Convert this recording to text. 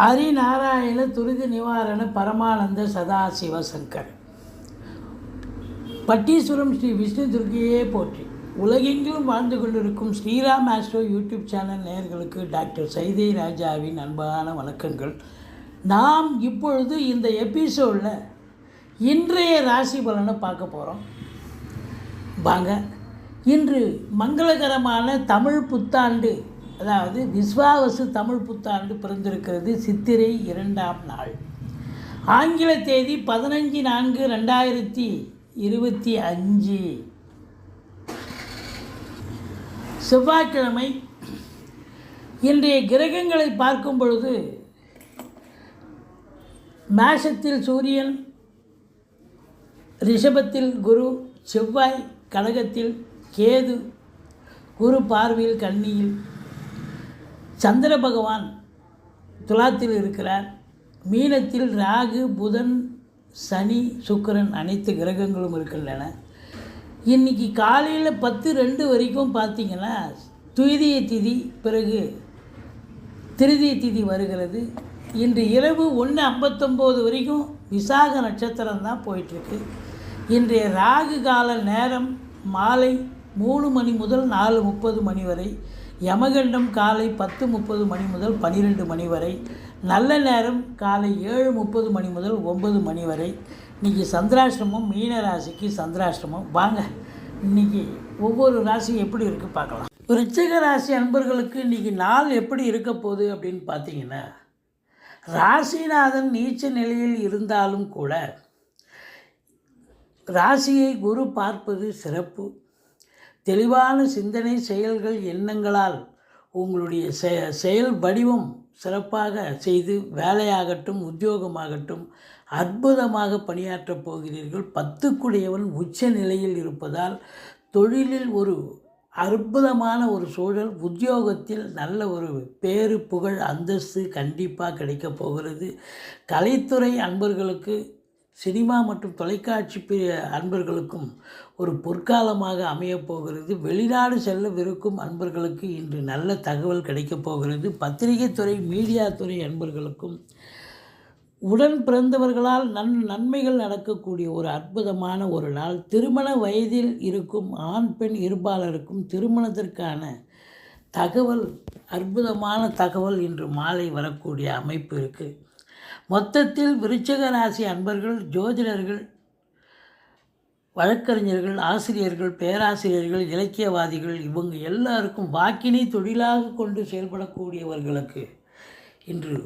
ஹரிநாராயண துரித நிவாரண பரமானந்த சதாசிவ சங்கர் பட்டீஸ்வரம் ஸ்ரீ விஷ்ணு துர்க்கையே போற்றி. உலகெங்கிலும் வாழ்ந்து கொண்டிருக்கும் ஸ்ரீராம் ஆஸ்ட்ரோ யூடியூப் சேனல் நேயர்களுக்கு டாக்டர் சைதை ராஜாவின் அன்பான வணக்கங்கள். நாம் இப்பொழுது இந்த எபிசோடில் இன்றைய ராசி பலனை பார்க்க போகிறோம். வாங்க. இன்று மங்களகரமான தமிழ் புத்தாண்டு, அதாவது விஸ்வாவசு தமிழ் புத்தாண்டு பிறந்திருக்கிறது. சித்திரை 2ஆம் நாள், ஆங்கில தேதி 15/4/2025 செவ்வாய்க்கிழமை. இன்றைய கிரகங்களை பார்க்கும் பொழுது மேஷத்தில் சூரியன், ரிஷபத்தில் குரு, செவ்வாய் கடகத்தில், கேது குரு பார்வையில் கன்னியில், சந்திர பகவான் துலாத்தில் இருக்கிறார். மீனத்தில் ராகு, புதன், சனி, சுக்கிரன் அனைத்து கிரகங்களும் இருக்கின்றன. இன்றைக்கி காலையில் 10:02 வரைக்கும் பார்த்திங்கன்னா துவிதிய திதி, பிறகு திருதிய திதி வருகிறது. இன்று இரவு 1:59 வரைக்கும் விசாக நட்சத்திரம் தான் போயிட்டுருக்கு. இன்றைய ராகு கால நேரம் மாலை 3 மணி முதல் 4:30 மணி வரை, யமகண்டம் காலை 10:30 மணி முதல் 12 மணி வரை, நல்ல நேரம் காலை 7:30 மணி முதல் 9 மணி வரை. இன்றைக்கி சந்திராஷ்டிரமம், மீன ராசிக்கு சந்திராஷ்டிரமம். வாங்க இன்றைக்கி ஒவ்வொரு ராசியும் எப்படி இருக்குது பார்க்கலாம். விருச்சிக ராசி அன்பர்களுக்கு இன்றைக்கி நாள் எப்படி இருக்க போகுது அப்படின்னு பார்த்தீங்கன்னா, ராசிநாதன் நீச்ச நிலையில் இருந்தாலும் கூட ராசியை குரு பார்ப்பது சிறப்பு. தெளிவான சிந்தனை, செயல்கள், எண்ணங்களால் உங்களுடைய செயல் வடிவம் சிறப்பாக செய்து வேலையாகட்டும் உத்தியோகமாகட்டும் அற்புதமாக பணியாற்றப் போகிறீர்கள். 10க்குடையவன் உச்ச நிலையில் இருப்பதால் தொழிலில் ஒரு அற்புதமான ஒரு சூழல், உத்தியோகத்தில் நல்ல ஒரு பேரு புகழ் அந்தஸ்து கண்டிப்பாக கிடைக்கப் போகிறது. கலைத்துறை அன்பர்களுக்கு, சினிமா மற்றும் தொலைக்காட்சி அன்பர்களுக்கும் ஒரு பொற்காலமாக அமையப்போகிறது. வெளிநாடு செல்லவிருக்கும் அன்பர்களுக்கு இன்று நல்ல தகவல் கிடைக்கப் போகிறது. பத்திரிகை துறை, மீடியா துறை அன்பர்களுக்கும் உடன் பிறந்தவர்களால் நன்மைகள் நடக்கக்கூடிய ஒரு அற்புதமான ஒரு நாள். திருமண வயதில் இருக்கும் ஆண் பெண் இருபாலருக்கும் திருமணத்திற்கான தகவல், அற்புதமான தகவல் இன்று மாலை வரக்கூடிய அமைப்பு இருக்குது. மொத்தத்தில் விருச்சிக ராசி அன்பர்கள், ஜோதிடர்கள், வழக்கறிஞர்கள், ஆசிரியர்கள், பேராசிரியர்கள், இலக்கியவாதிகள், இவங்க எல்லாருக்கும் வாக்கினை தொழிலாக கொண்டு செயல்படக்கூடியவர்களுக்கு இன்று